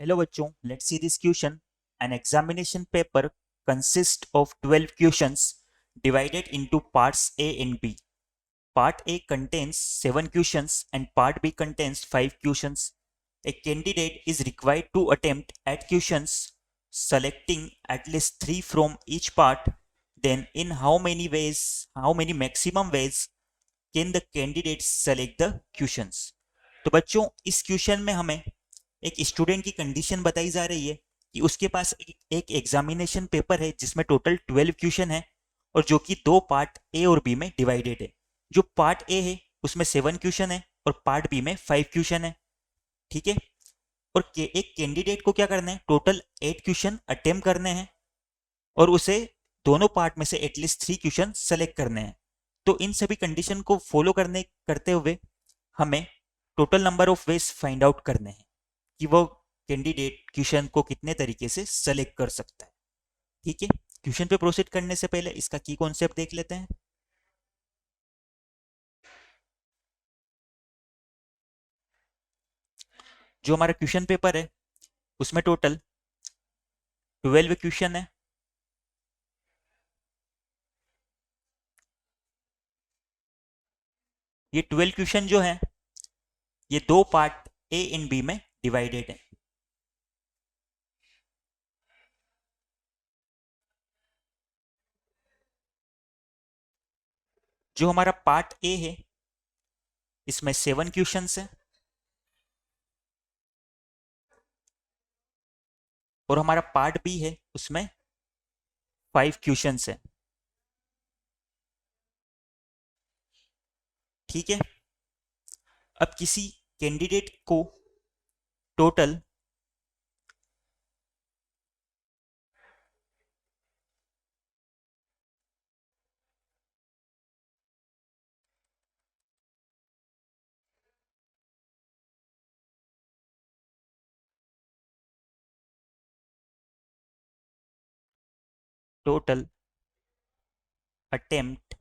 Hello बच्चों, let's see this question. An examination paper consists of 12 questions divided into parts A and B. Part A contains 7 questions and Part B contains 5 questions. A candidate is required to attempt at questions selecting at least 3 from each part. Then in how many maximum ways can the candidate select the questions? तो बच्चों इस question में हमें एक student की condition बताई जा रही है कि उसके पास एक एग्जामिनेशन पेपर है जिसमें टोटल 12 क्वेश्चन है और जो कि दो पार्ट ए और बी में डिवाइडेड है। जो पार्ट ए है उसमें 7 क्वेश्चन है और पार्ट बी में 5 क्वेश्चन है। ठीक है। और एक कैंडिडेट को क्या करना है, टोटल 8 क्वेश्चन अटेम्प्ट करने हैं और उसे दोनों पार्ट में से एटलीस्ट 3 क्वेश्चन सेलेक्ट करने हैं। तो इन सभी कंडीशन को फॉलो करते हुए हमें total number of ways find out करने हैं कि वो कैंडिडेट क्वेश्चन को कितने तरीके से सेलेक्ट कर सकता है। ठीक है। क्वेश्चन पे प्रोसीड करने से पहले इसका की कॉन्सेप्ट देख लेते हैं। जो हमारा क्वेश्चन पेपर है उसमें टोटल 12 क्वेश्चन है। ये 12 क्वेश्चन जो है ये दो पार्ट ए एंड बी में डिवाइडेड है। जो हमारा पार्ट ए है इसमें 7 क्वेश्चन है और हमारा पार्ट बी है उसमें 5 क्वेश्चन है। ठीक है। अब किसी कैंडिडेट को टोटल टोटल अटेम्प्ट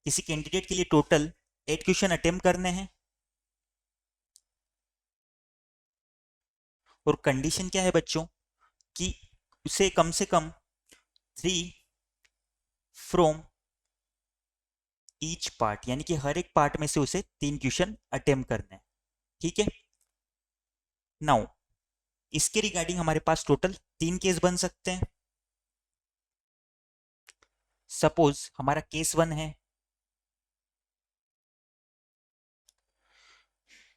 किसी कैंडिडेट के लिए टोटल 8 क्वेश्चन अटेम्प्ट करने हैं और कंडीशन क्या है बच्चों कि उसे कम से कम 3 फ्रॉम ईच पार्ट यानी कि हर एक पार्ट में से उसे 3 क्वेश्चन अटेम्प्ट करने हैं। ठीक है। नाउ इसके रिगार्डिंग हमारे पास टोटल 3 केस बन सकते हैं। सपोज हमारा केस 1 है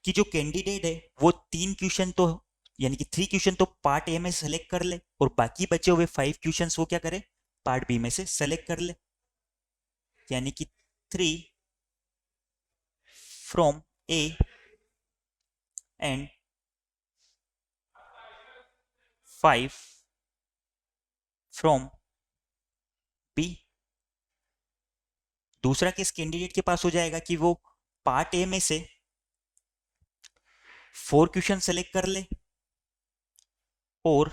कि जो कैंडिडेट है वो 3 क्वेश्चन तो यानी कि 3 क्वेश्चन तो पार्ट ए में सेलेक्ट कर ले और बाकी बचे हुए 5 क्वेश्चन वो क्या करे, पार्ट बी में से सेलेक्ट कर ले। यानी कि 3 from a and 5 from b. दूसरा केस कैंडिडेट के पास हो जाएगा कि वो पार्ट ए में से 4 क्वेश्चन सेलेक्ट कर ले और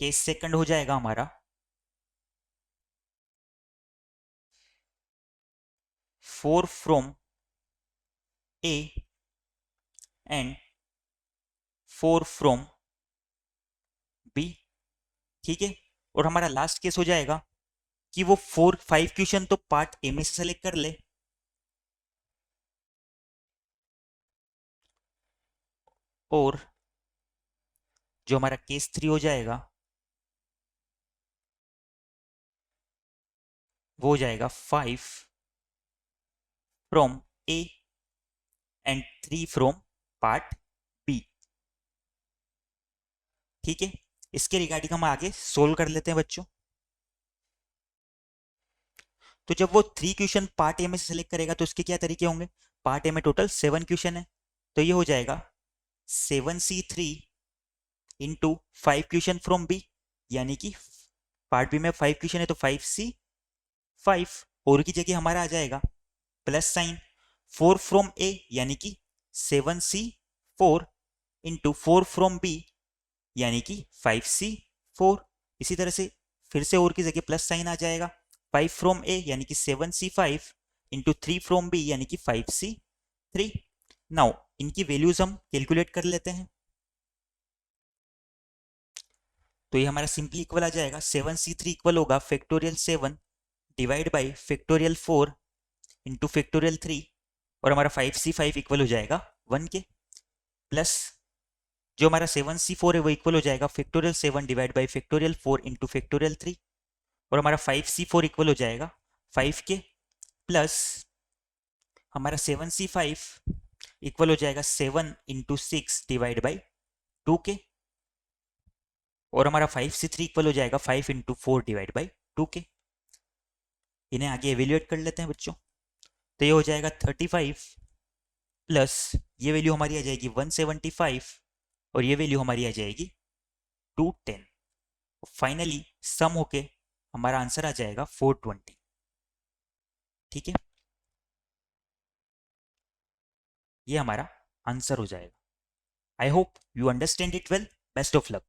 केस सेकंड हो जाएगा हमारा 4 from a and 4 from b. ठीक है। और हमारा लास्ट केस हो जाएगा कि वो 5 क्वेश्चन तो पार्ट ए में से सेलेक्ट कर ले और जो हमारा केस 3 हो जाएगा वो हो जाएगा 5 from a and 3 from part b. ठीक है। इसके रिगार्डिंग हम आगे सोल्व कर लेते हैं बच्चों। तो जब वो 3 क्वेश्चन पार्ट ए में से सेलेक्ट करेगा तो उसके क्या तरीके होंगे, पार्ट ए में टोटल 7 क्वेश्चन है तो ये हो जाएगा 7C3 into 5 question from B यानी कि पार्ट बी में 5 क्वेश्चन है तो 5C5 और की जगह हमारा आ जाएगा प्लस साइन 4 फ्रॉम ए यानी कि 7C4 इंटू 4 फ्रॉम बी यानी कि 5C4। इसी तरह से फिर से और की जगह प्लस साइन आ जाएगा 5 फ्रॉम ए यानी कि 7C5 इंटू 3 फ्रॉम बी यानी कि 5C3। नाउ इनकी वैल्यूज हम कैलकुलेट कर लेते हैं। तो ये हमारा सिंपली इक्वल आ जाएगा 7c3 इक्वल होगा factorial 7 divide by factorial 4 into factorial 3, और हमारा 5c5 इक्वल हो जाएगा 1 के, प्लस जो हमारा 7c4 है वो इक्वल हो जाएगा factorial 7 divide by factorial 4 into factorial 3, और हमारा 5c4 इक्वल हो जाएगा 5 के, प्लस हमारा 7c5 इक्वल हो जाएगा 7 इंटू 6 डिवाइड बाई 2 के, और हमारा 5c3 इक्वल हो जाएगा 5 इंटू 4 डिवाइड बाई 2 के। इन्हें आगे एवेल्युएट कर लेते हैं बच्चों। तो ये हो जाएगा 35 प्लस ये वैल्यू हमारी आ जाएगी 175, और ये वैल्यू हमारी आ जाएगी 210। फाइनली सम होके हमारा आंसर आ जाएगा 420। ठीक है, ये हमारा आंसर हो जाएगा। I hope you understand it well. Best of luck.